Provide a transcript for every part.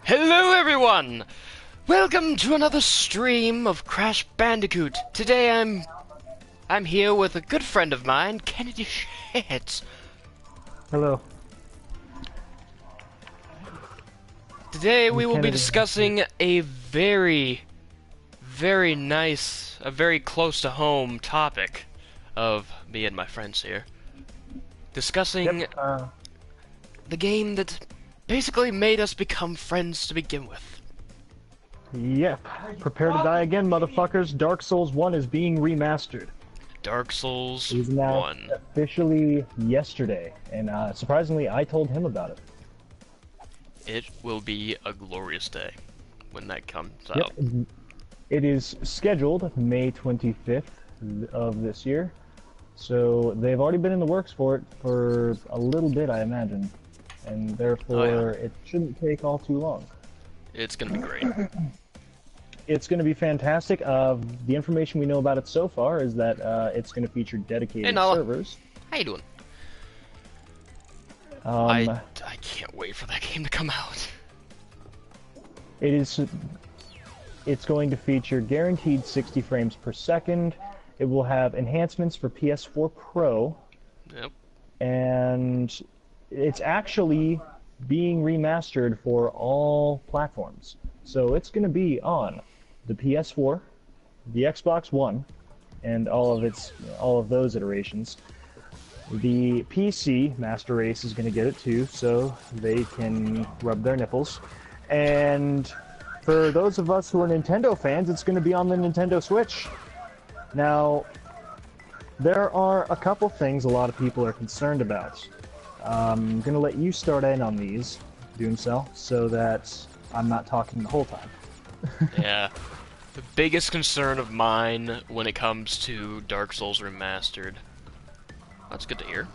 Hello everyone! Welcome to another stream of Crash Bandicoot. Today I'm here with a good friend of mine, Kennedy Sheds. Hello. Today we I'm will be Kennedy. discussing a very nice, a very close to home topic of me and my friends here. Discussing Yep. the game that basically made us become friends to begin with. Yep. Prepare to die again, motherfuckers. Dark Souls 1 is being remastered. Dark Souls It was announced 1. officially yesterday, and surprisingly, I told him about it. It will be a glorious day when that comes Yep. out. It is scheduled May 25th of this year, so they've already been in the works for it for a little bit, I imagine, and therefore it shouldn't take all too long. It's gonna be great. It's going to be fantastic. The information we know about it so far is that it's going to feature dedicated servers. How you doing? I can't wait for that game to come out. It's going to feature guaranteed 60 frames per second. It will have enhancements for PS4 Pro. Yep. And it's actually being remastered for all platforms. So it's going to be on the PS4, the Xbox One, and all of those iterations. The PC Master Race is going to get it too, so they can rub their nipples. And for those of us who are Nintendo fans, it's going to be on the Nintendo Switch. Now, there are a couple things a lot of people are concerned about. I'm going to let you start in on these, Doomcell, so that I'm not talking the whole time. Yeah. The biggest concern of mine when it comes to Dark Souls Remastered... That's good to hear.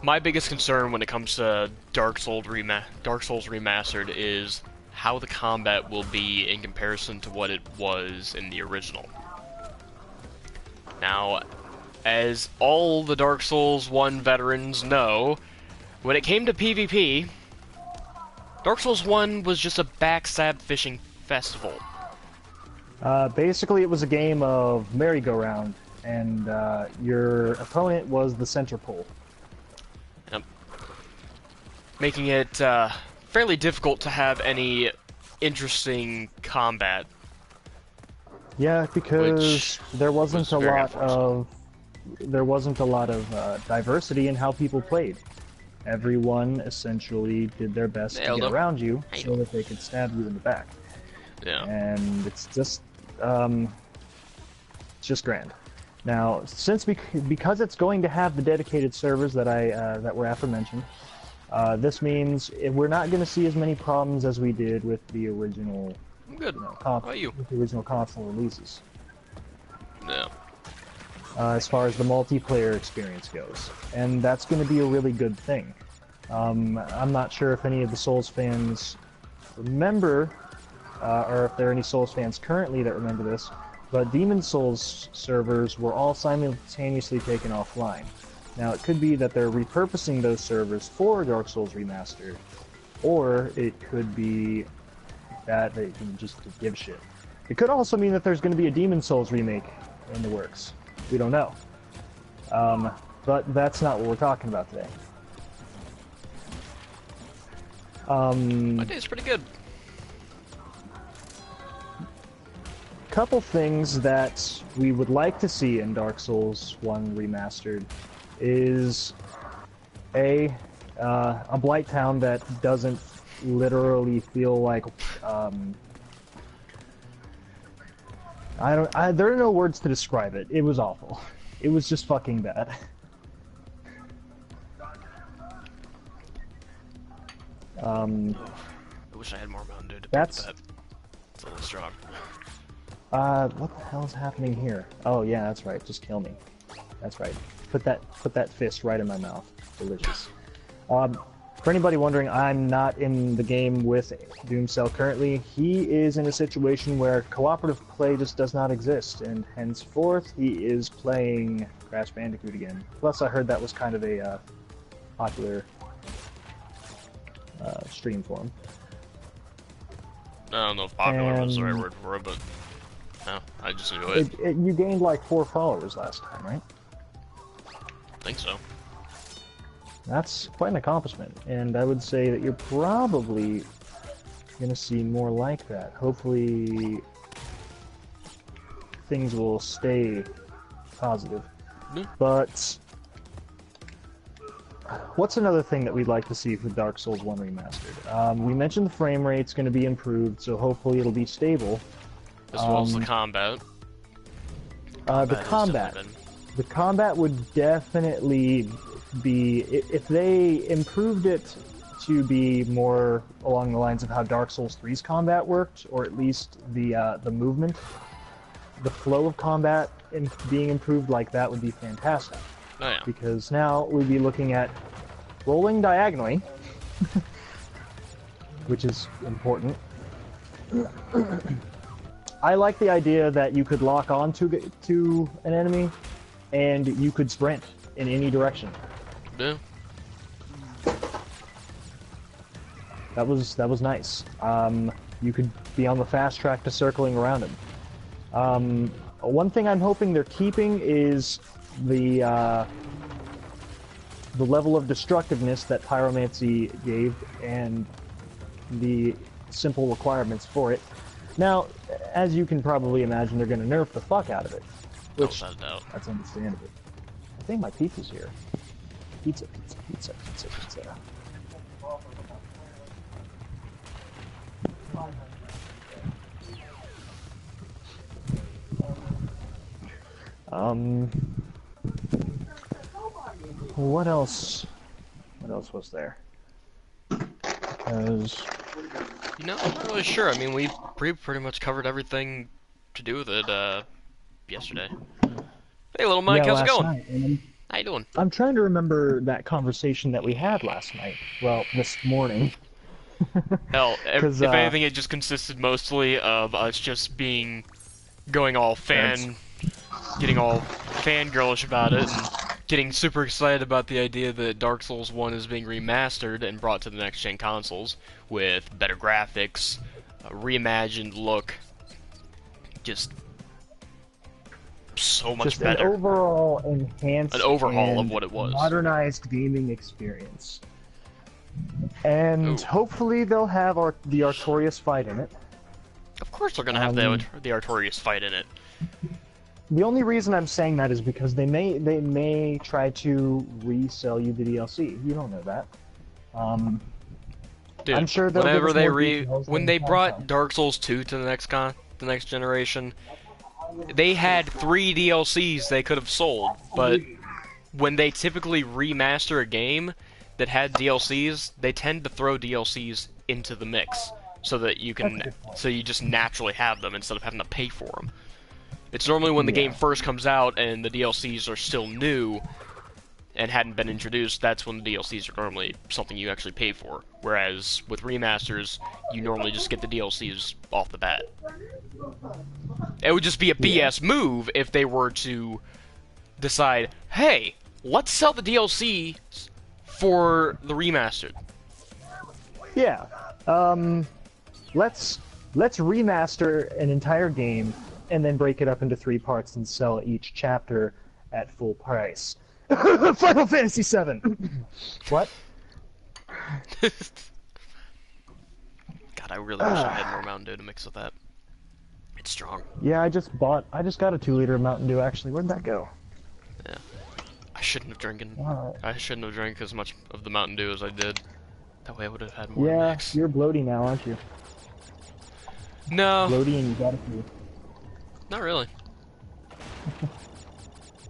My biggest concern when it comes to Dark Souls Remastered is how the combat will be in comparison to what it was in the original. Now, as all the Dark Souls 1 veterans know, when it came to PvP, Dark Souls 1 was just a backstab fishing festival. Basically, it was a game of merry-go-round, and your opponent was the center pole. Yep. Making it fairly difficult to have any interesting combat. Yeah, because there wasn't a lot of diversity in how people played. Everyone essentially did their best to get around you so that they could stab you in the back. Yeah. And it's just grand. Now, because it's going to have the dedicated servers that that were aforementioned, this means we're not going to see as many problems as we did with the original. Good. How about you? With the original console releases. Yeah. As far as the multiplayer experience goes, and that's going to be a really good thing. I'm not sure if any of the Souls fans remember, or if there are any Souls fans currently that remember this, but Demon Souls servers were all simultaneously taken offline. Now, it could be that they're repurposing those servers for Dark Souls Remastered, or it could be that they can just give shit. It could also mean that there's going to be a Demon Souls remake in the works. We don't know. But that's not what we're talking about today. My day's pretty good. Couple things that we would like to see in Dark Souls 1 Remastered is a Blight Town that doesn't literally feel like there are no words to describe it. It was awful. It was just fucking bad. I wish I had more Mountain Dew to pick that. It's a little strong. What the hell is happening here? Oh yeah, that's right. Just kill me. That's right. Put that fist right in my mouth. Delicious. For anybody wondering, I'm not in the game with Doomcell currently. He is in a situation where cooperative play just does not exist, and henceforth he is playing Crash Bandicoot again. Plus, I heard that was kind of a popular stream for him. I don't know if popular was the right And word for it, but no, I just enjoy it. you gained like 4 followers last time, right? I think so. That's quite an accomplishment, and I would say that you're probably gonna see more like that. Hopefully, things will stay positive. Yeah. But what's another thing that we'd like to see for Dark Souls 1 Remastered? We mentioned the frame rate's going to be improved, so hopefully it'll be stable. As well as the combat. The combat would definitely be, if they improved it to be more along the lines of how Dark Souls 3's combat worked, or at least the movement, the flow of combat being improved like that would be fantastic. Oh, yeah. Because now we'd be looking at rolling diagonally, which is important. I like the idea that you could lock on to an enemy, and you could sprint in any direction. Yeah. That was nice. You could be on the fast track to circling around him. One thing I'm hoping they're keeping is the level of destructiveness that pyromancy gave, and the simple requirements for it. Now, as you can probably imagine, they're going to nerf the fuck out of it, which that's understandable. I think my pizza's here. Pizza. What else? What else was there? Because You know, I'm not really sure. I mean, we pretty much covered everything to do with it yesterday. Hey, little Mike, how's it going? Night, How you doing? I'm trying to remember that conversation that we had last night. Well, this morning. Hell, if anything, it just consisted mostly of us just getting all fangirlish about it, and getting super excited about the idea that Dark Souls 1 is being remastered and brought to the next-gen consoles with better graphics, a reimagined look, just so much better. An overall enhanced, an overhaul of what it was. Modernized gaming experience. And hopefully they'll have the Artorias fight in it. Of course they're gonna have the Artorias fight in it. The only reason I'm saying that is because they may try to resell you the DLC. You don't know that. Dude, I'm sure when they brought Dark Souls 2 to the next generation, they had 3 DLCs they could have sold, but when they typically remaster a game that had DLCs, they tend to throw DLCs into the mix so that you just naturally have them instead of having to pay for them. It's normally when the game first comes out and the DLCs are still new and hadn't been introduced, that's when the DLCs are normally something you actually pay for. Whereas with remasters, you normally just get the DLCs off the bat. It would just be a BS move if they were to decide, hey, let's sell the DLC for the remastered. Yeah. Let's remaster an entire game and then break it up into 3 parts and sell each chapter at full price. Final Fantasy VII. What? God, I really wish I had more Mountain Dew to mix with that. It's strong. Yeah, I just got a 2-liter of Mountain Dew actually. Where'd that go? Yeah. I shouldn't have drank as much of the Mountain Dew as I did. That way I would have had more mix. You're bloaty now, aren't you? No. Bloaty and you got a few. Not really.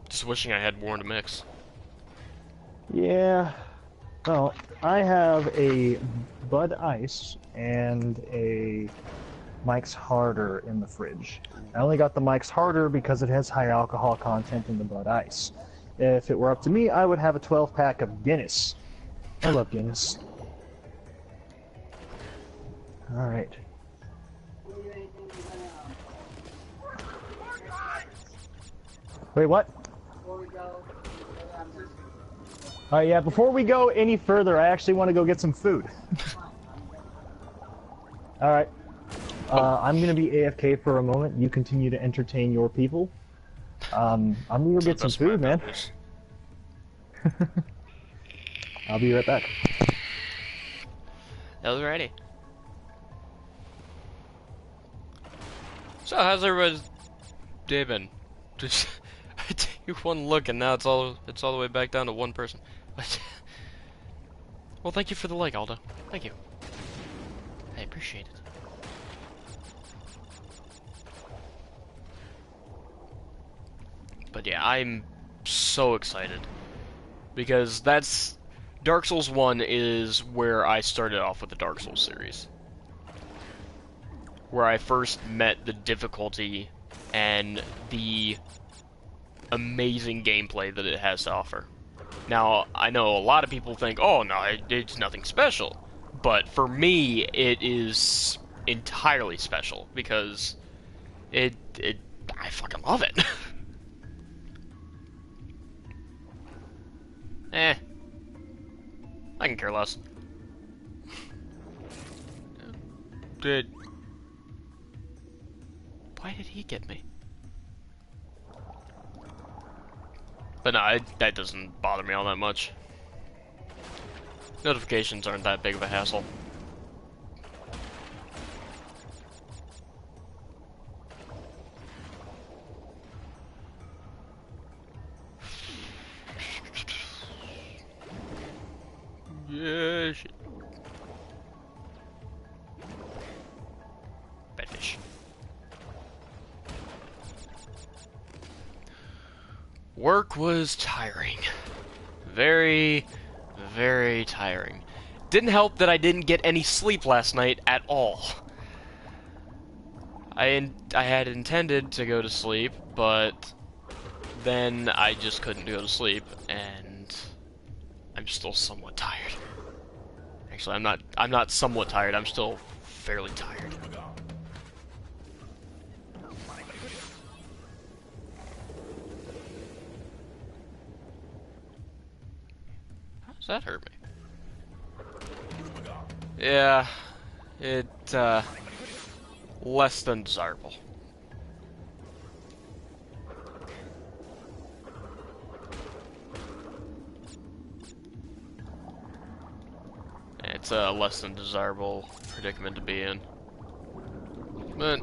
Just wishing I had more to mix. Yeah. Well, I have a Bud Ice and a Mike's Harder in the fridge. I only got the Mike's Harder because it has high alcohol content in the Bud Ice. If it were up to me, I would have a 12-pack of Guinness. I love Guinness. Alright. Wait, what? Alright, yeah, before we go any further, I actually want to go get some food. Alright. I'm gonna be AFK for a moment. You continue to entertain your people. I'm gonna go To the get some best of my food, man. abilities. I'll be right back. Alrighty. So how's everybody's day been? Just I take one look and now it's all the way back down to one person. Well, thank you for the like, Aldo. Thank you. I appreciate it. But yeah, I'm so excited because that's Dark Souls 1 is where I started off with the Dark Souls series. Where I first met the difficulty and the amazing gameplay that it has to offer. Now, I know a lot of people think, oh, no, it's nothing special. But for me, it is entirely special because I fucking love it. Eh. I can care less. Good. Why did he get me? But no, that doesn't bother me all that much. Notifications aren't that big of a hassle. Yeah, shit. Bad fish. Work was tiring. Very, very tiring. Didn't help that I didn't get any sleep last night at all. I had intended to go to sleep, but then I just couldn't go to sleep, and I'm still somewhat tired. Actually, I'm not somewhat tired, I'm still fairly tired. How does that hurt me? Yeah, less than desirable. It's a less than desirable predicament to be in. But,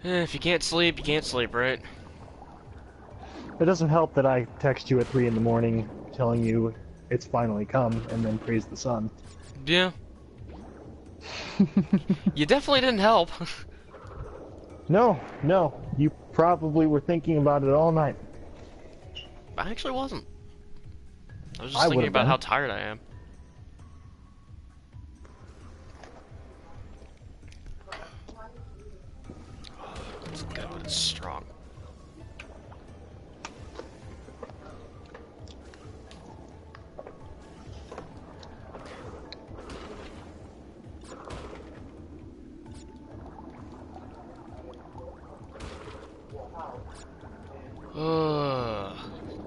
if you can't sleep, you can't sleep, right? It doesn't help that I text you at 3 in the morning telling you it's finally come and then praise the sun. Yeah. You definitely didn't help. No, you probably were thinking about it all night. I actually wasn't. I was just I thinking would've about been. how tired I am. It's good, but it's strong.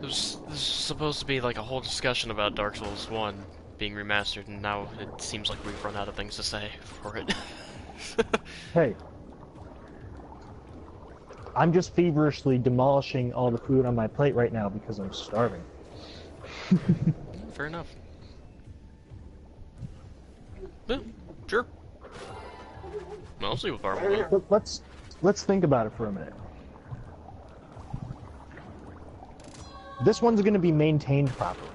This is supposed to be like a whole discussion about Dark Souls 1 being remastered, and now it seems like we've run out of things to say for it. Hey, I'm just feverishly demolishing all the food on my plate right now because I'm starving. Fair enough. Yeah, sure. I'll see what part we'll But let's think about it for a minute. This one's going to be maintained properly.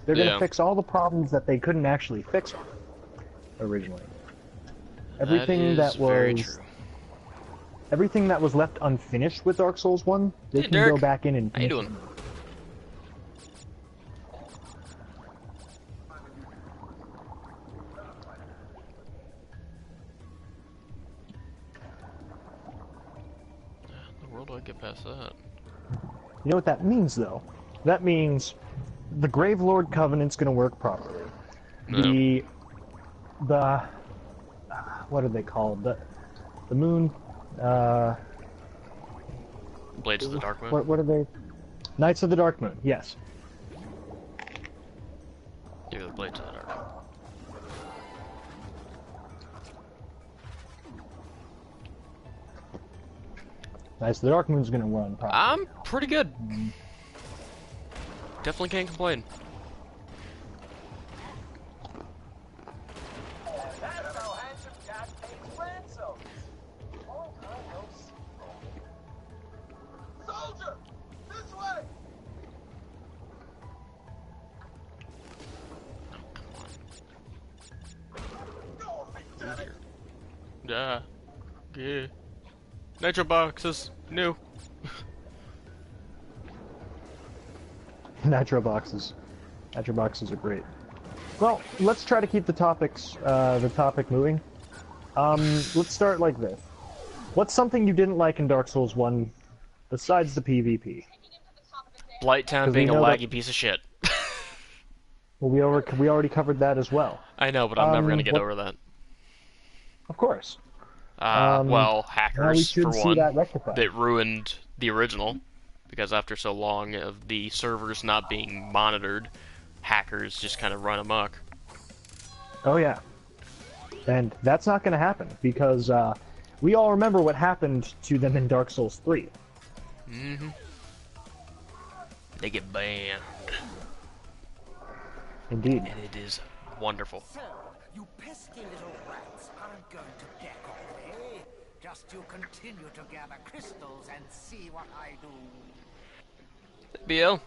They're going to fix all the problems that they couldn't actually fix originally. Everything that was very true. Everything that was left unfinished with Dark Souls 1, they can Derek. go back in and How you finish doing? How in the world do I get past that? You know what that means, though? That means the Gravelord Covenant's going to work properly. No. The what are they called? The moon. Blades of the Dark Moon? What are they? Knights of the Dark Moon. Yes. Yeah, the Blades of the Dark Moon. Nice. The Dark Moon's gonna run, probably. I'm pretty good. Definitely can't complain. Yeah. Nitro boxes, new. Nitro boxes. Nitro boxes are great. Well, let's try to keep the topic moving. Let's start like this. What's something you didn't like in Dark Souls 1 besides the PvP? Blighttown being a laggy piece of shit. Well, we already covered that as well. I know, but I'm never gonna get over that. Of course. Well, hackers, for one, that ruined the original, because after so long of the servers not being monitored, hackers just kind of run amok. Oh yeah. And that's not going to happen, because we all remember what happened to them in Dark Souls 3. Mm-hmm. They get banned. Indeed. And it is wonderful. So, you pesky little rats aren't going to back off, eh? Just you continue to gather crystals and see what I do. BL.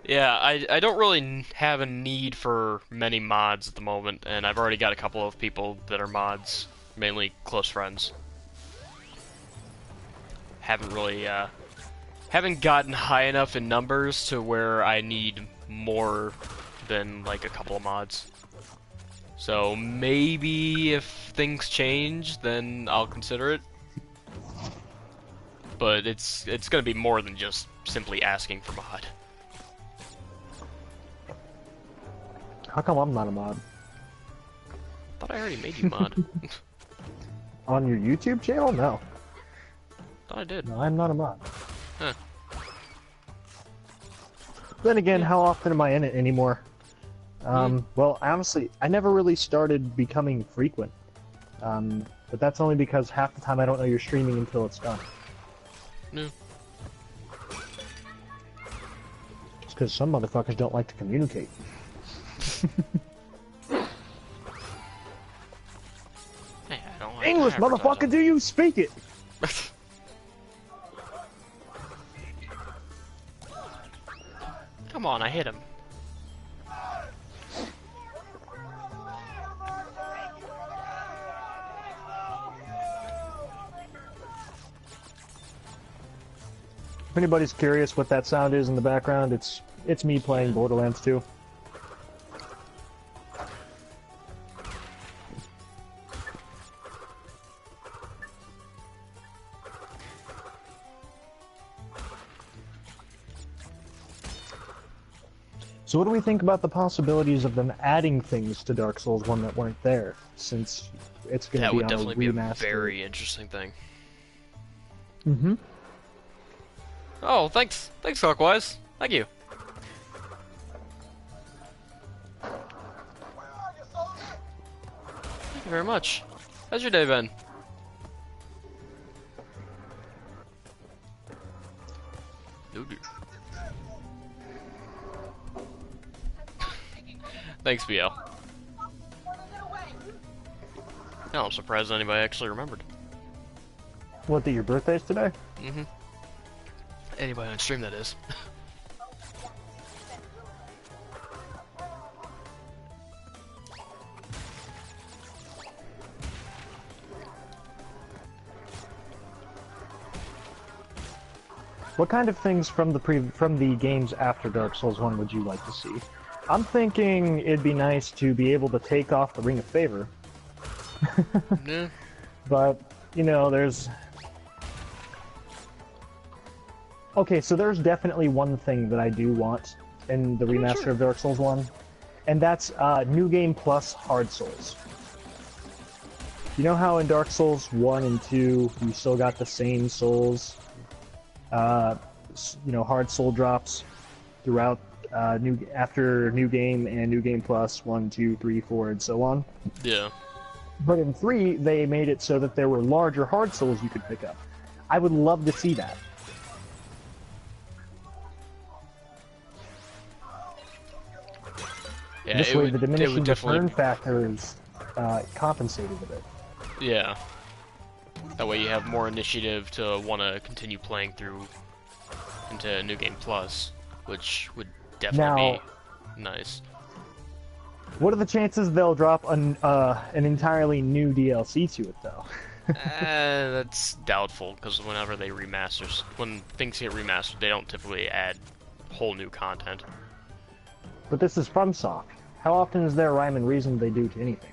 Yeah, I don't really have a need for many mods at the moment, and I've already got a couple of people that are mods, mainly close friends. Haven't really, haven't gotten high enough in numbers to where I need more than, like, a couple of mods. So maybe if things change, then I'll consider it. But it's gonna be more than just simply asking for mod. How come I'm not a mod? Thought I already made you mod. On your YouTube channel? No. Thought I did. No, I'm not a mod. Huh. Then again, how often am I in it anymore? Well, honestly, I never really started becoming frequent. But that's only because half the time I don't know you're streaming until it's done. No. It's because some motherfuckers don't like to communicate. Hey, I don't like English, motherfucker, do you speak it? Come on, I hit him. If anybody's curious what that sound is in the background, it's me playing Borderlands 2. So what do we think about the possibilities of them adding things to Dark Souls 1 that weren't there, since it's going to be on a remaster? That would definitely be a very interesting thing. Mm-hmm. Oh, thanks. Thanks, Clockwise. Thank you. Thank you very much. How's your day been? Oh, dear. Thanks, BL. No, I'm surprised anybody actually remembered. What, that your birthday's today? Mm-hmm. Anybody on stream, that is. What kind of things from the games after Dark Souls 1 would you like to see? I'm thinking it'd be nice to be able to take off the Ring of Favor. Yeah. But, you know, there's... Okay, so there's definitely one thing that I do want in the remaster of Dark Souls 1, and that's New Game Plus Hard Souls. You know how in Dark Souls 1 and 2, you still got the same souls, you know, hard soul drops throughout after New Game and New Game Plus 1, 2, 3, 4, and so on. Yeah. But in 3, they made it so that there were larger hard souls you could pick up. I would love to see that. Yeah, This way, the it diminishing would definitely. return factor is compensated a bit. Yeah. That way you have more initiative to want to continue playing through into New Game Plus, which would definitely be nice. What are the chances they'll drop an entirely new DLC to it, though? That's doubtful, because whenever they when things get remastered, they don't typically add whole new content. But this is FromSoft. How often is there a rhyme and reason they do to anything?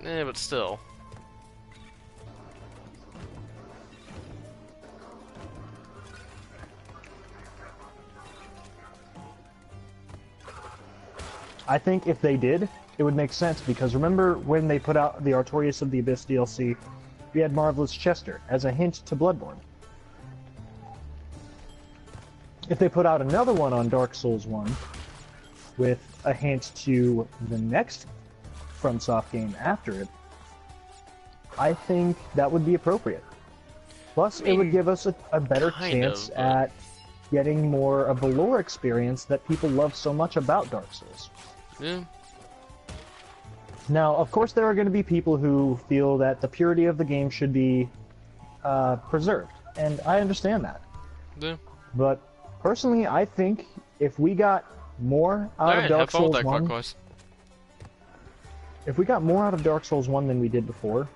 But still. I think if they did, it would make sense, because remember when they put out the Artorias of the Abyss DLC, we had Marvelous Chester as a hint to Bloodborne. If they put out another one on Dark Souls 1 with a hint to the next FromSoft game after it, I think that would be appropriate. Plus, it would give us a better chance at getting more of the lore experience that people love so much about Dark Souls. Yeah. Now, of course, there are going to be people who feel that the purity of the game should be preserved, and I understand that. Yeah. But personally, I think if we got more out of Dark Souls 1, if we got more out of Dark Souls 1 than we did before,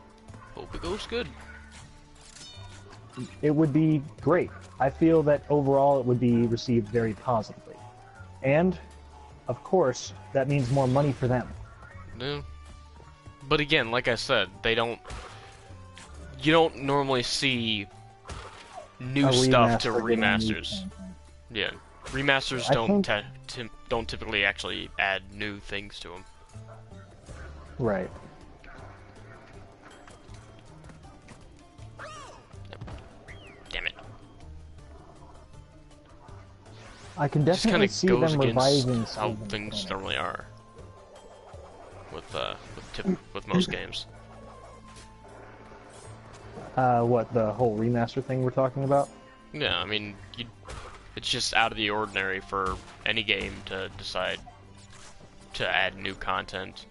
hope it goes good. It would be great. I feel that overall it would be received very positively. And, of course, that means more money for them. Yeah. But again, like I said, you don't normally see new stuff to remasters. Yeah. Remasters don't typically actually add new things to them. Right. Damn it. I can Just kind definitely of see goes them revising against how some things mechanics. normally are with most games. What, the whole remaster thing we're talking about? Yeah, I mean, it's just out of the ordinary for any game to decide to add new content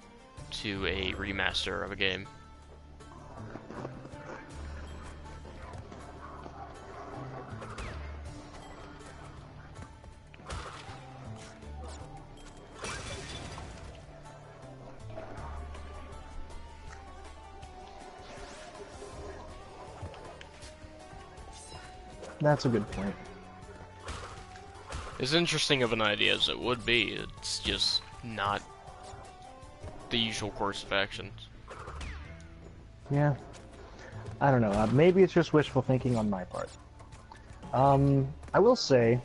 to a remaster of a game. That's a good point. As interesting of an idea as it would be, it's just not the usual course of actions. Yeah. I don't know. Maybe it's just wishful thinking on my part. I will say,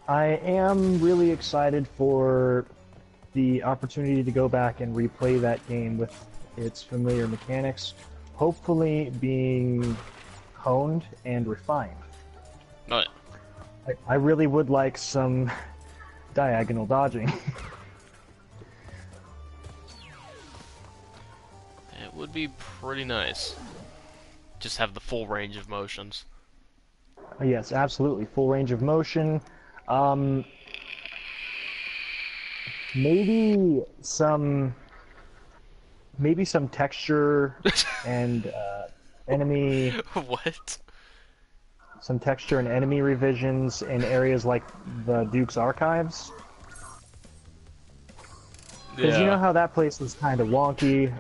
I am really excited for the opportunity to go back and replay that game with its familiar mechanics, hopefully being honed and refined. But I really would like some diagonal dodging. it would be pretty nice. Just have the full range of motions. Yes, absolutely. Full range of motion. Maybe some texture and enemy. What? Some texture and enemy revisions in areas like the Duke's Archives. Because you know how that place was kind of wonky.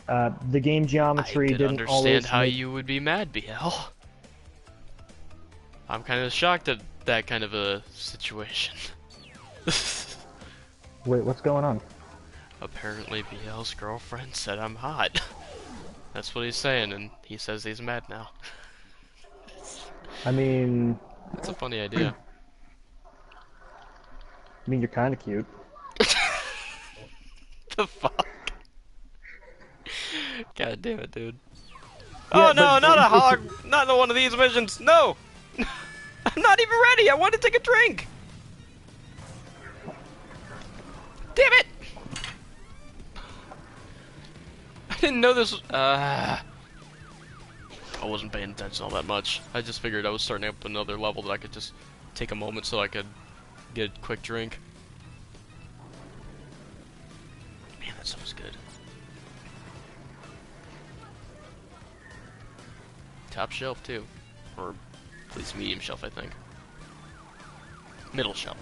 The game geometry I didn't always understand how make... you would be mad, BL. I'm kind of shocked at that kind of a situation. Wait, what's going on? Apparently BL's girlfriend said I'm hot. That's what he's saying, and he says he's mad now. I mean... That's a funny idea. you're kind of cute. The fuck? God damn it, dude. Yeah, Oh no, but- not a hog! Not in one of these missions! No! I'm not even ready! I want to take a drink! Damn it! I didn't know this was, I wasn't paying attention all that much. I just figured I was starting up another level that I could just take a moment so I could get a quick drink. Man, that sounds good. Top shelf, too. Or at least medium shelf, I think. Middle shelf.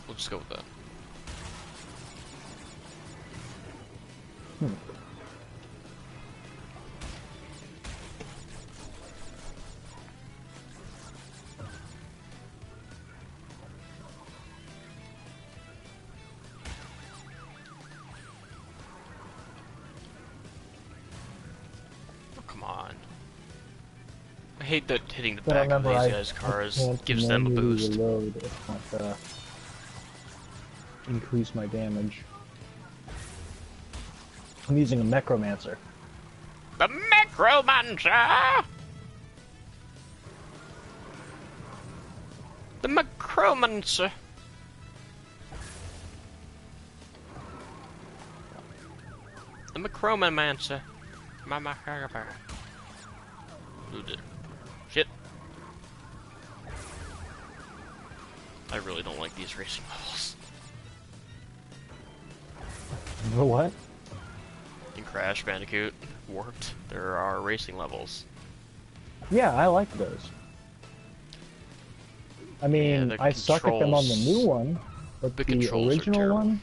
We'll just go with that. Oh, come on. I hate that hitting the But back of remember, these guys' cars gives them a manually boost. reload if not increase my damage. I'm using a Necromancer. The Necromancer! The Necromancer! The Necromancer. Mama Harper. Who did? Shit. I really don't like these racing levels. The what? In Crash Bandicoot Warped, there are racing levels. Yeah, I like those. I mean, the I suck at them on the new one, but the the controls are original terrible. one.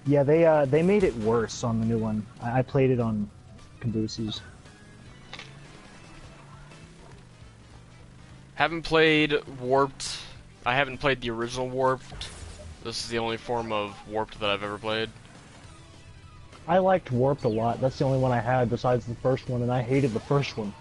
Yeah, they made it worse on the new one. I played it on Cabooses. Haven't played Warped. I haven't played the original Warped. This is the only form of Warped that I've ever played. I liked Warped a lot. That's the only one I had besides the first one, and I hated the first one.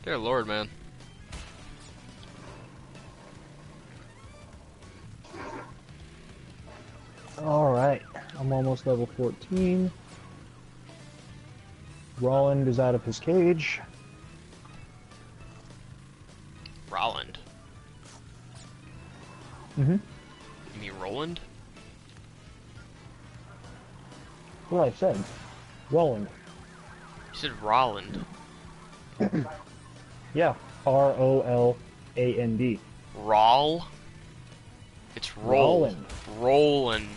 Dear Lord, man. Alright, I'm almost level 14. Roland is out of his cage. Roland. Mm-hmm. You mean Roland? What I said. Roland. You said Roland. Yeah, R-O-L-A-N-D. Roll? It's roll. Roland. Roland.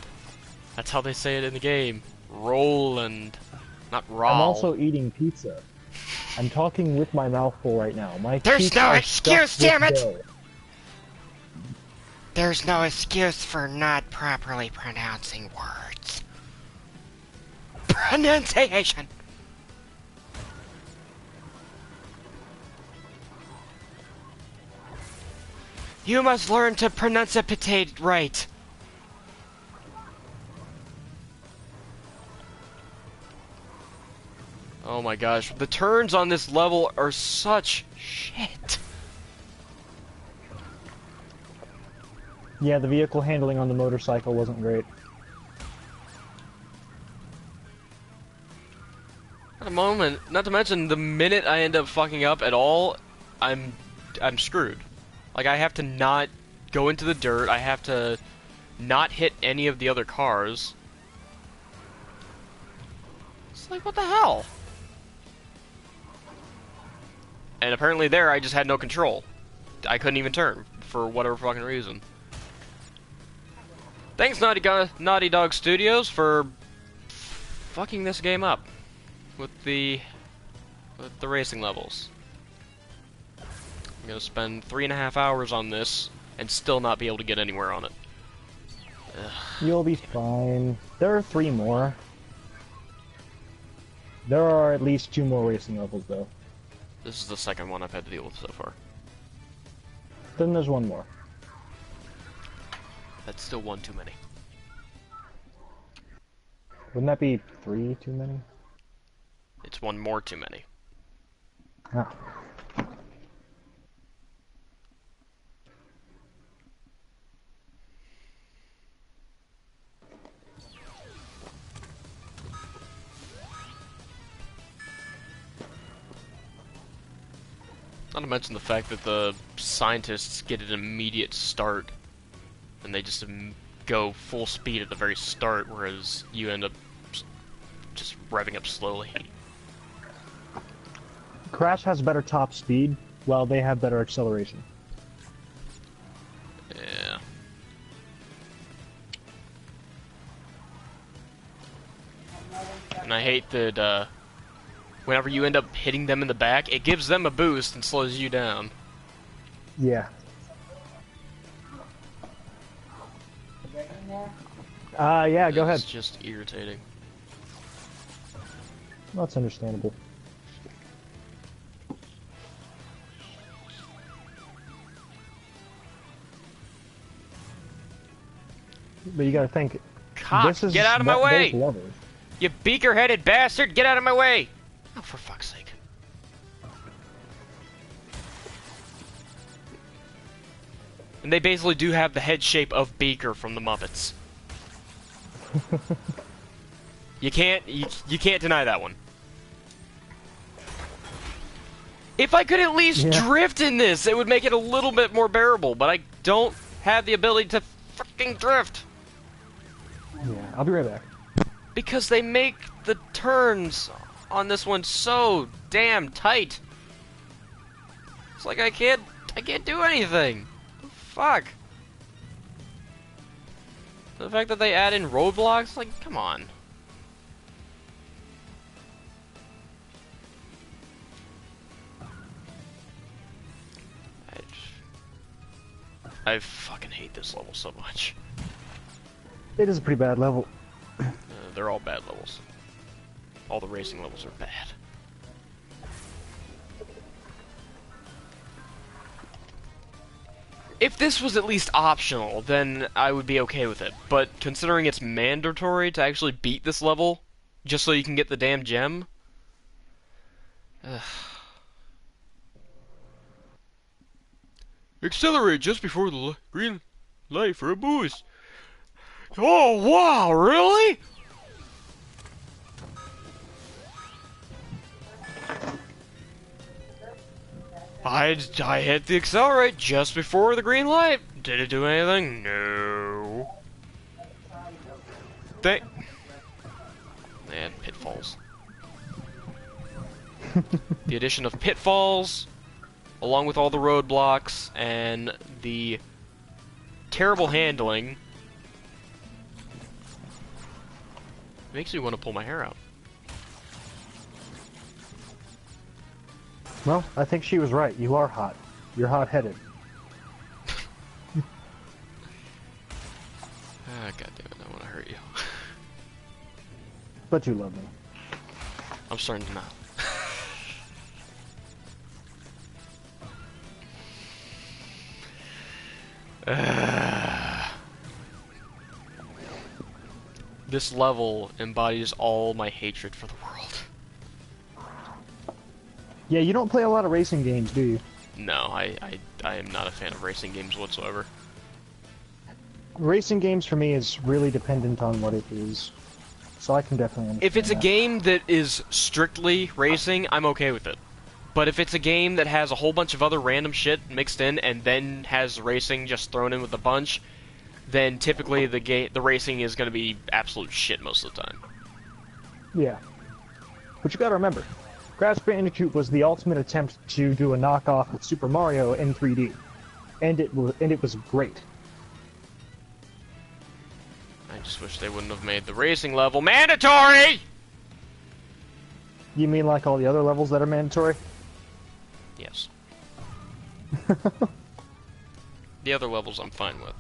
That's how they say it in the game. Roland. Not Rawl. I'm also eating pizza. I'm talking with my mouth full right now. My There's cheeks no are excuse, stuffed with damn it! dough. There's no excuse for not properly pronouncing words. Pronunciation! You must learn to pronunciate right. Oh my gosh, the turns on this level are such shit. Yeah, the vehicle handling on the motorcycle wasn't great. Not to mention the minute I end up fucking up at all, I'm screwed. Like, I have to not go into the dirt, I have to not hit any of the other cars. It's like, what the hell? And apparently there, I just had no control. I couldn't even turn, for whatever fucking reason. Thanks, Naughty Dog Studios, for fucking this game up with the racing levels. I'm gonna spend 3.5 hours on this and still not be able to get anywhere on it. Ugh. You'll be fine. There are 3 more. There are at least 2 more racing levels, though. This is the second one I've had to deal with so far. Then there's 1 more. That's still one too many. Wouldn't that be 3 too many? It's one more too many. Ah. Not to mention the fact that the scientists get an immediate start, and they just go full speed at the very start, whereas you end up just revving up slowly. Crash has better top speed, while they have better acceleration. Yeah. And I hate that, whenever you end up hitting them in the back, it gives them a boost and slows you down. Yeah. Yeah, go ahead. It's just irritating. That's understandable. But you gotta think, Cock, this is get out of my way! those levels. You beaker-headed bastard, get out of my way! Oh, for fuck's sake. And they basically do have the head shape of Beaker from the Muppets. you can't deny that one. If I could at least drift in this, it would make it a little bit more bearable, but I don't have the ability to fucking drift. Yeah, I'll be right back. Because they make the turns on this one so damn tight. It's like I can't do anything. Fuck. The fact that they add in roadblocks, like, come on. I fucking hate this level so much. It is a pretty bad level. They're all bad levels. All the racing levels are bad. If this was at least optional, then I would be okay with it. But considering it's mandatory to actually beat this level, just so you can get the damn gem... Ugh. Accelerate just before the green light for a boost. Oh, wow, really? I hit the accelerate just before the green light. Did it do anything? No. They had pitfalls. The addition of pitfalls, along with all the roadblocks, and the terrible handling, makes me want to pull my hair out. Well, I think she was right. You are hot. You're hot-headed. Ah, goddammit, I want to hurt you. But you love me. I'm starting to not. This level embodies all my hatred for the world. Yeah, you don't play a lot of racing games, do you? No, I am not a fan of racing games whatsoever. Racing games for me is really dependent on what it is. So I can definitely understand If it's a that. game that is strictly racing, I'm okay with it. But if it's a game that has a whole bunch of other random shit mixed in and then has racing just thrown in with a bunch, then typically the racing is going to be absolute shit most of the time. Yeah. But you gotta remember, Crash Bandicoot was the ultimate attempt to do a knockoff of Super Mario in 3D. And it was great. I just wish they wouldn't have made the racing level mandatory! You mean like all the other levels that are mandatory? Yes. The other levels I'm fine with.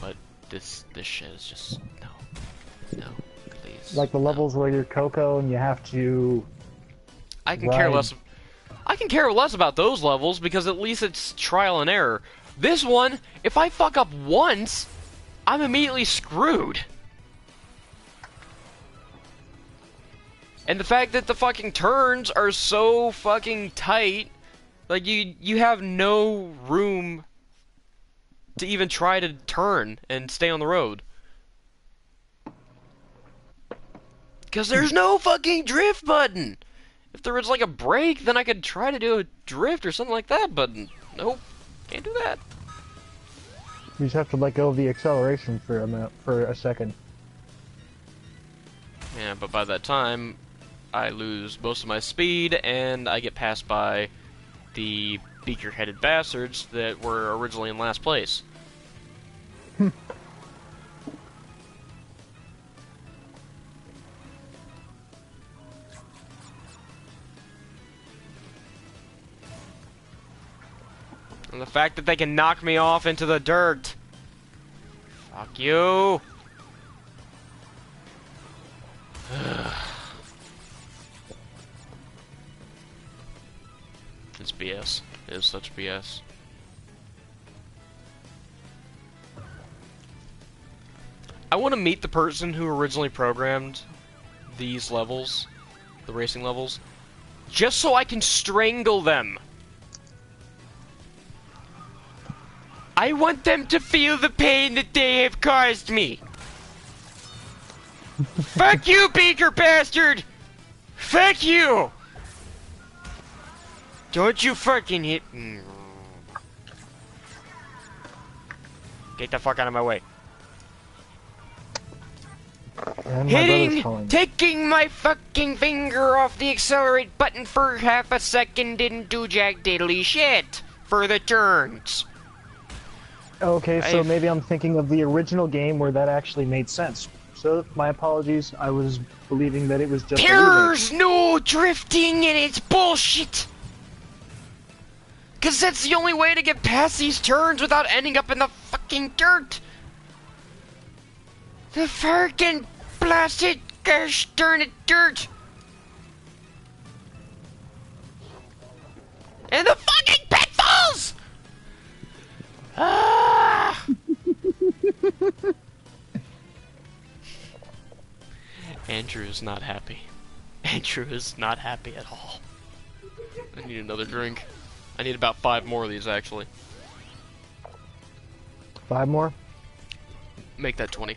But this shit is just... No. No, please. Like the no. levels where you're Coco and you have to... I can care less... I can care less about those levels because at least it's trial and error. This one, if I fuck up once, I'm immediately screwed. And the fact that the fucking turns are so fucking tight, like you have no room to even try to turn and stay on the road. Because there's no fucking drift button! If there was like a brake, then I could try to do a drift or something like that, but nope, can't do that. You just have to let go of the acceleration for a minute, for a second. Yeah, but by that time, I lose most of my speed, and I get passed by the beaker-headed bastards that were originally in last place. And the fact that they can knock me off into the dirt. Fuck you! It's BS. It is such BS. I want to meet the person who originally programmed these levels, the racing levels, just so I can strangle them. I want them to feel the pain that they have caused me. Fuck you, beaker bastard! Fuck you! Don't you fucking hit me. Get the fuck out of my way. And my brother's calling. Taking my fucking finger off the accelerate button for half a second didn't do jack diddly shit for the turns. Okay, so maybe I'm thinking of the original game where that actually made sense. So, my apologies, I was believing that it was just a remake. There's no drifting and it's bullshit! Cause that's the only way to get past these turns without ending up in the fucking dirt! The fucking blasted gosh darn it dirt! And the fucking pitfalls! Ah! Andrew is not happy. Andrew is not happy at all. I need another drink. I need about 5 more of these, actually. 5 more? Make that 20.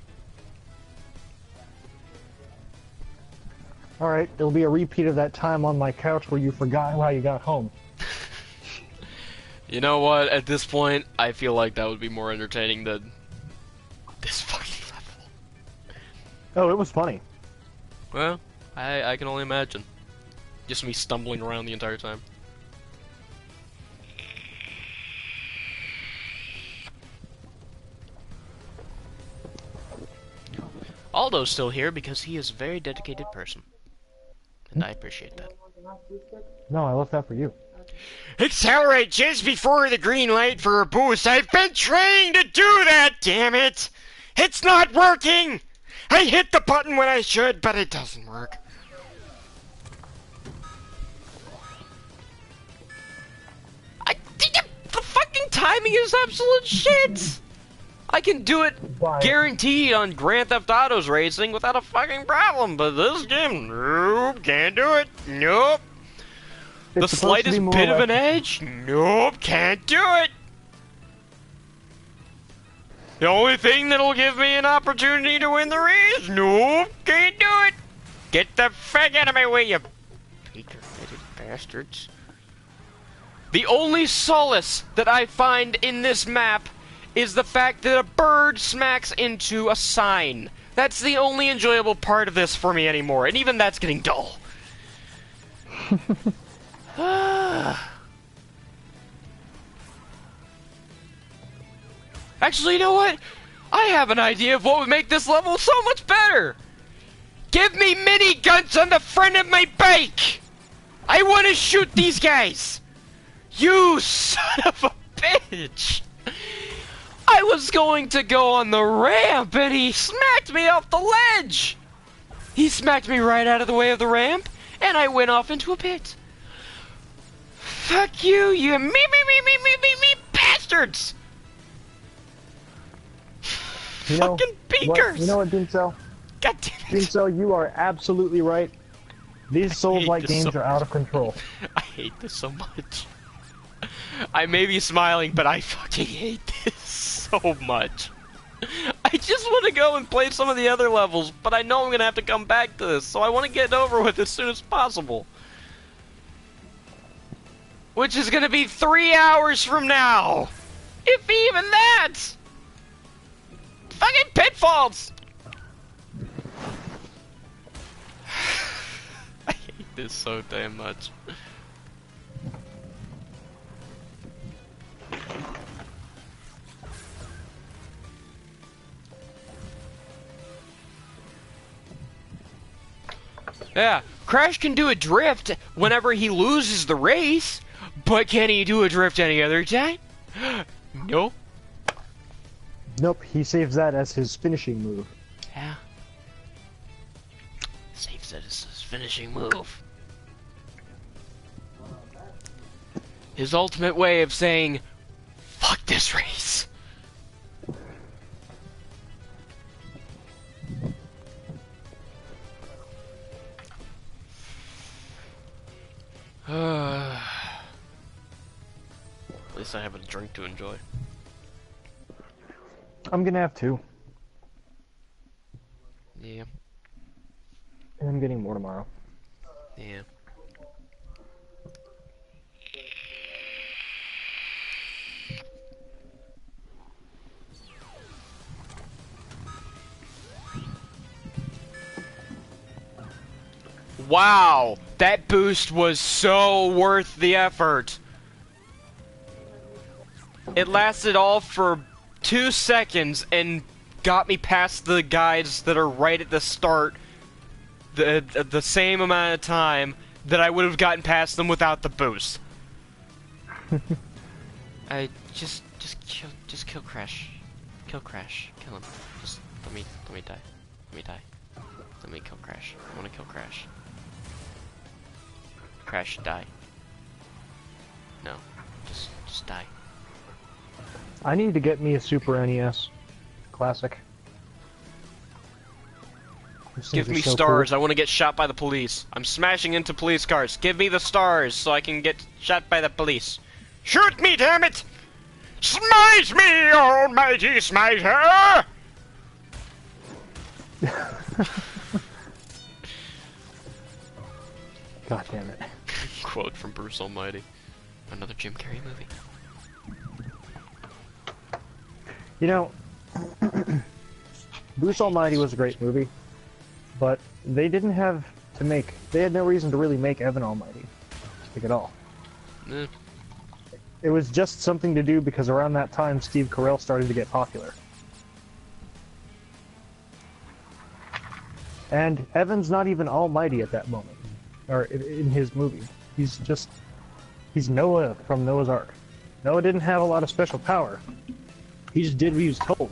Alright, it'll be a repeat of that time on my couch where you forgot how you got home. You know what? At this point, I feel like that would be more entertaining than this fucking level. Oh, it was funny. Well, I can only imagine. Just me stumbling around the entire time. Aldo's still here because he is a very dedicated person. And I appreciate that. No, I left that for you. Accelerate just before the green light for a boost. I've been trying to do that, damn it! It's not working! I hit the button when I should, but it doesn't work. I think the fucking timing is absolute shit! I can do it guaranteed on Grand Theft Auto's racing without a fucking problem, but this game, nope, can't do it, nope. The slightest bit of an edge, nope, can't do it. The only thing that'll give me an opportunity to win the race, nope, can't do it. Get the fuck out of my way, you beaker-headed bastards. The only solace that I find in this map is the fact that a bird smacks into a sign. That's the only enjoyable part of this for me anymore, and even that's getting dull. Actually, you know what? I have an idea of what would make this level so much better! Give me miniguns on the front of my bike! I want to shoot these guys! You son of a bitch! I was going to go on the ramp and he smacked me off the ledge! He smacked me right out of the way of the ramp and I went off into a pit. Fuck you, you me bastards! You know, fucking beakers! You know what, Beancel? God damn it. Beancel, you are absolutely right. These Souls-like this games so are out of control. I hate this so much. I may be smiling, but I fucking hate this so much. I just want to go and play some of the other levels, but I know I'm gonna have to come back to this, so I want to get it over with as soon as possible. Which is gonna be 3 hours from now! If even that! Fucking pitfalls! I hate this so damn much. Yeah, Crash can do a drift whenever he loses the race, but can he do a drift any other time? Nope. Nope, he saves that as his finishing move. Yeah. Saves it as his finishing move. His ultimate way of saying, fuck this race. At least I have a drink to enjoy. I'm gonna have two. Yeah. And I'm getting more tomorrow. Yeah. Wow, that boost was so worth the effort. It lasted all for 2 seconds and got me past the guys that are right at the start the same amount of time that I would have gotten past them without the boost. I just kill Crash. Kill Crash. Kill him. Just let me die. Let me die. Let me kill Crash. I wanna kill Crash. Crash, die. No. Just die. I need to get me a Super NES Classic. These Give things are me so stars. cool. I want to get shot by the police. I'm smashing into police cars. Give me the stars so I can get shot by the police. Shoot me, damn it! Smite me, almighty smiter! God damn it. Quote from Bruce Almighty. Another Jim Carrey movie. You know, Bruce Almighty was a great movie, but they didn't have to make, they had no reason to really make Evan Almighty, like at all. Eh. It was just something to do because around that time Steve Carell started to get popular. And Evan's not even almighty at that moment, or in his movie. He's Noah from Noah's Ark. Noah didn't have a lot of special power. He just did what he was told.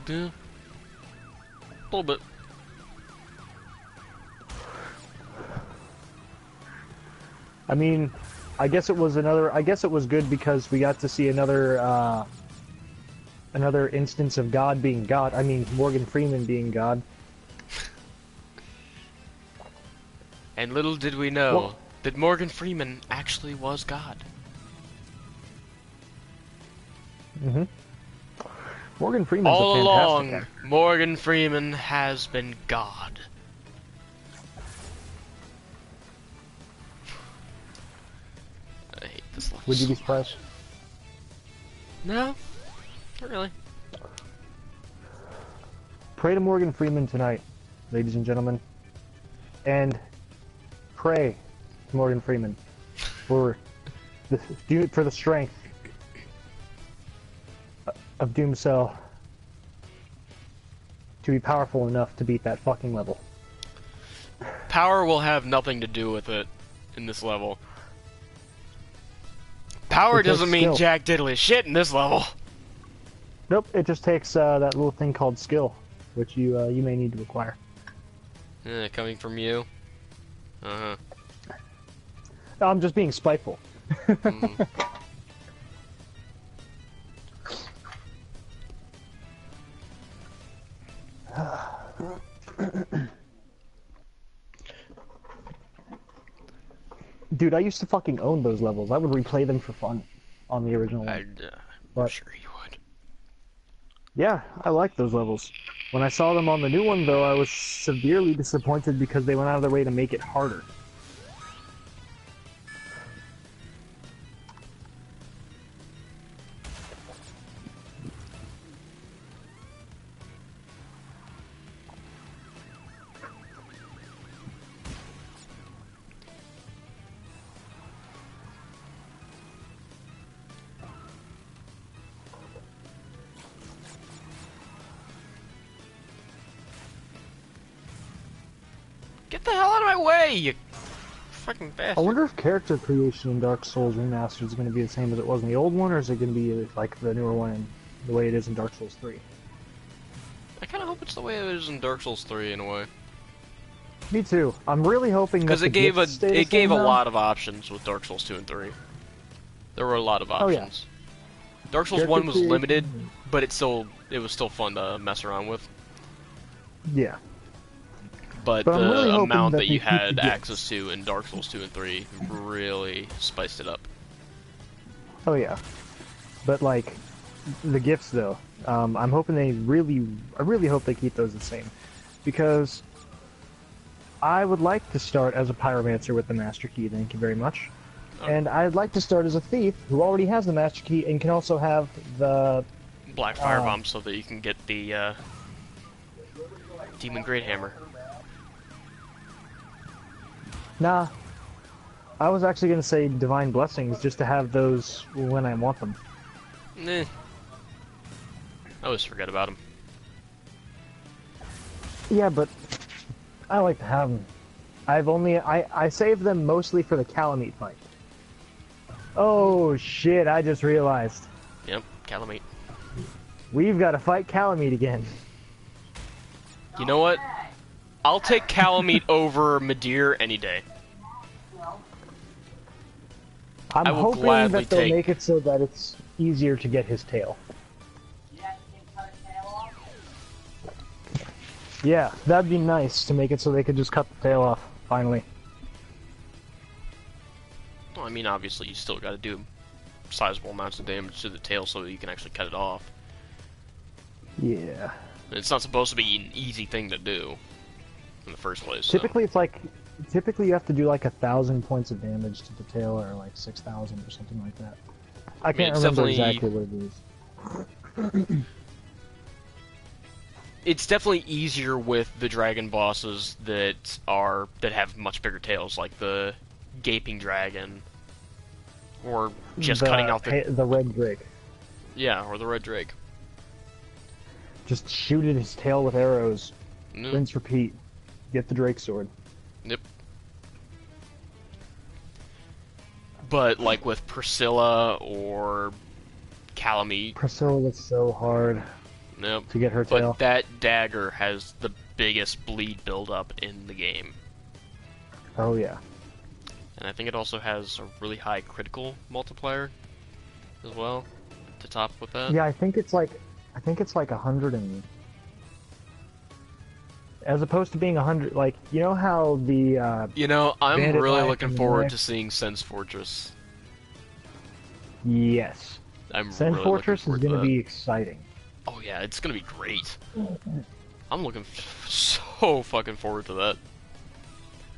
Yeah. A little bit. I mean, I guess it was good because we got to see another instance of God being God. I mean, Morgan Freeman being God. And little did we know Well, that Morgan Freeman actually was God. mm-hmm. Morgan Freeman's All a fantastic along, actor. Morgan Freeman has been God. I hate this level. Would you be so surprised? No, not really. Pray to Morgan Freeman tonight, ladies and gentlemen, and pray to Morgan Freeman for the strength of Doomcell to be powerful enough to beat that fucking level. Power will have nothing to do with it in this level. Power It takes doesn't mean skill. jack diddly shit in this level. Nope, it just takes that little thing called skill, which you may need to acquire. Coming from you. Uh-huh. I'm just being spiteful. Mm. Dude, I used to fucking own those levels. I would replay them for fun on the original one. I'm But sure you would. yeah, I like those levels. When I saw them on the new one, though, I was severely disappointed because they went out of their way to make it harder. Get the hell out of my way, you fucking bastard. I wonder if character creation in Dark Souls Remastered is going to be the same as it was in the old one, or is it going to be like the newer one, and the way it is in Dark Souls 3? I kind of hope it's the way it is in Dark Souls 3 in a way. Me too. I'm really hoping that Because it gave a lot of options with Dark Souls 2 and 3. There were a lot of options. Oh, yeah. Dark Souls Character 1 was creation. limited, but it was still fun to mess around with. Yeah. But I'm really the hoping amount that that you they keep had the gifts. access to in Dark Souls 2 and 3 really spiced it up. Oh yeah. But like, the gifts though, I'm hoping I really hope they keep those the same, because I would like to start as a pyromancer with the master key. Thank you very much. Oh. And I'd like to start as a thief who already has the master key and can also have the Black Firebomb so that you can get the Demon Great Hammer. Nah. I was actually going to say Divine Blessings, just to have those when I want them. Nah. I always forget about them. Yeah, but I like to have them. I save them mostly for the Calamite fight. Oh shit, I just realized. Yep, Calamite. We've got to fight Calamite again. You know what? I'll take Calamite over Madeir any day. I'm I will hoping gladly that they'll take- make it so that it's easier to get his tail. Yeah, that'd be nice to make it so they could just cut the tail off, finally. Well, I mean, obviously, you still gotta do sizable amounts of damage to the tail so that you can actually cut it off. Yeah. It's not supposed to be an easy thing to do in the first place. So. Typically you have to do like 1,000 points of damage to the tail, or like 6,000 or something like that. I can't it's remember definitely- exactly what it is. It's definitely easier with the dragon bosses that have much bigger tails, like the Gaping Dragon, or just cutting out the red drake. Yeah, or the Red Drake. Just shoot at his tail with arrows. Mm. Rinse, repeat. Get the drake sword. Yep. But like with Priscilla or Calamite, Priscilla was so hard nope. to get her tail. But that dagger has the biggest bleed buildup in the game. Oh yeah. And I think it also has a really high critical multiplier as well to top with that. Yeah, I think it's like 100 and as opposed to being 100, like, you know how the You know, I'm Bandit really Life looking and forward Life- to seeing Sense Fortress. yes. I'm Sand really Fortress looking is forward going to that. be exciting. Oh yeah, it's gonna be great. I'm looking so fucking forward to that.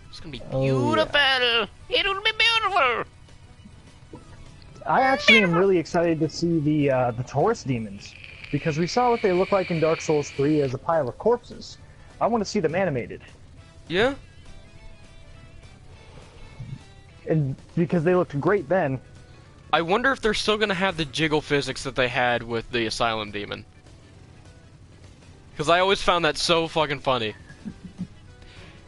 It's gonna be Oh, yeah. beautiful. It'll be beautiful. I actually am really excited to see the Taurus demons, because we saw what they look like in Dark Souls 3 as a pile of corpses. I want to see them animated, Yeah. and because they looked great then. I wonder if they're still gonna have the jiggle physics that they had with the Asylum Demon. Because I always found that so fucking funny.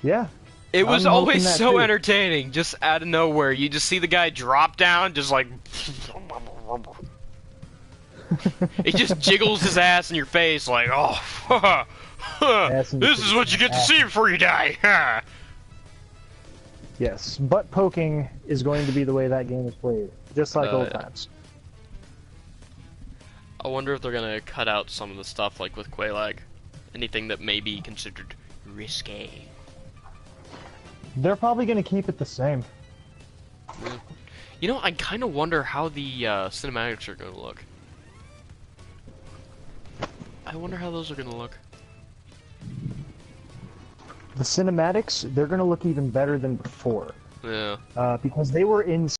Yeah. It was I'm hoping always that so too. entertaining, just out of nowhere. You just see the guy drop down, just like... he just jiggles his ass in your face like, oh, Ass in your this is face. what you get to see before you die. Yes, butt poking is going to be the way that game is played, just like old Yeah. times. I wonder if they're gonna cut out some of the stuff like with Quelaag. Anything that may be considered risque. They're probably going to keep it the same. You know, I kind of wonder how the cinematics are going to look. I wonder how those are going to look. The cinematics, they're going to look even better than before. Yeah. Because they were in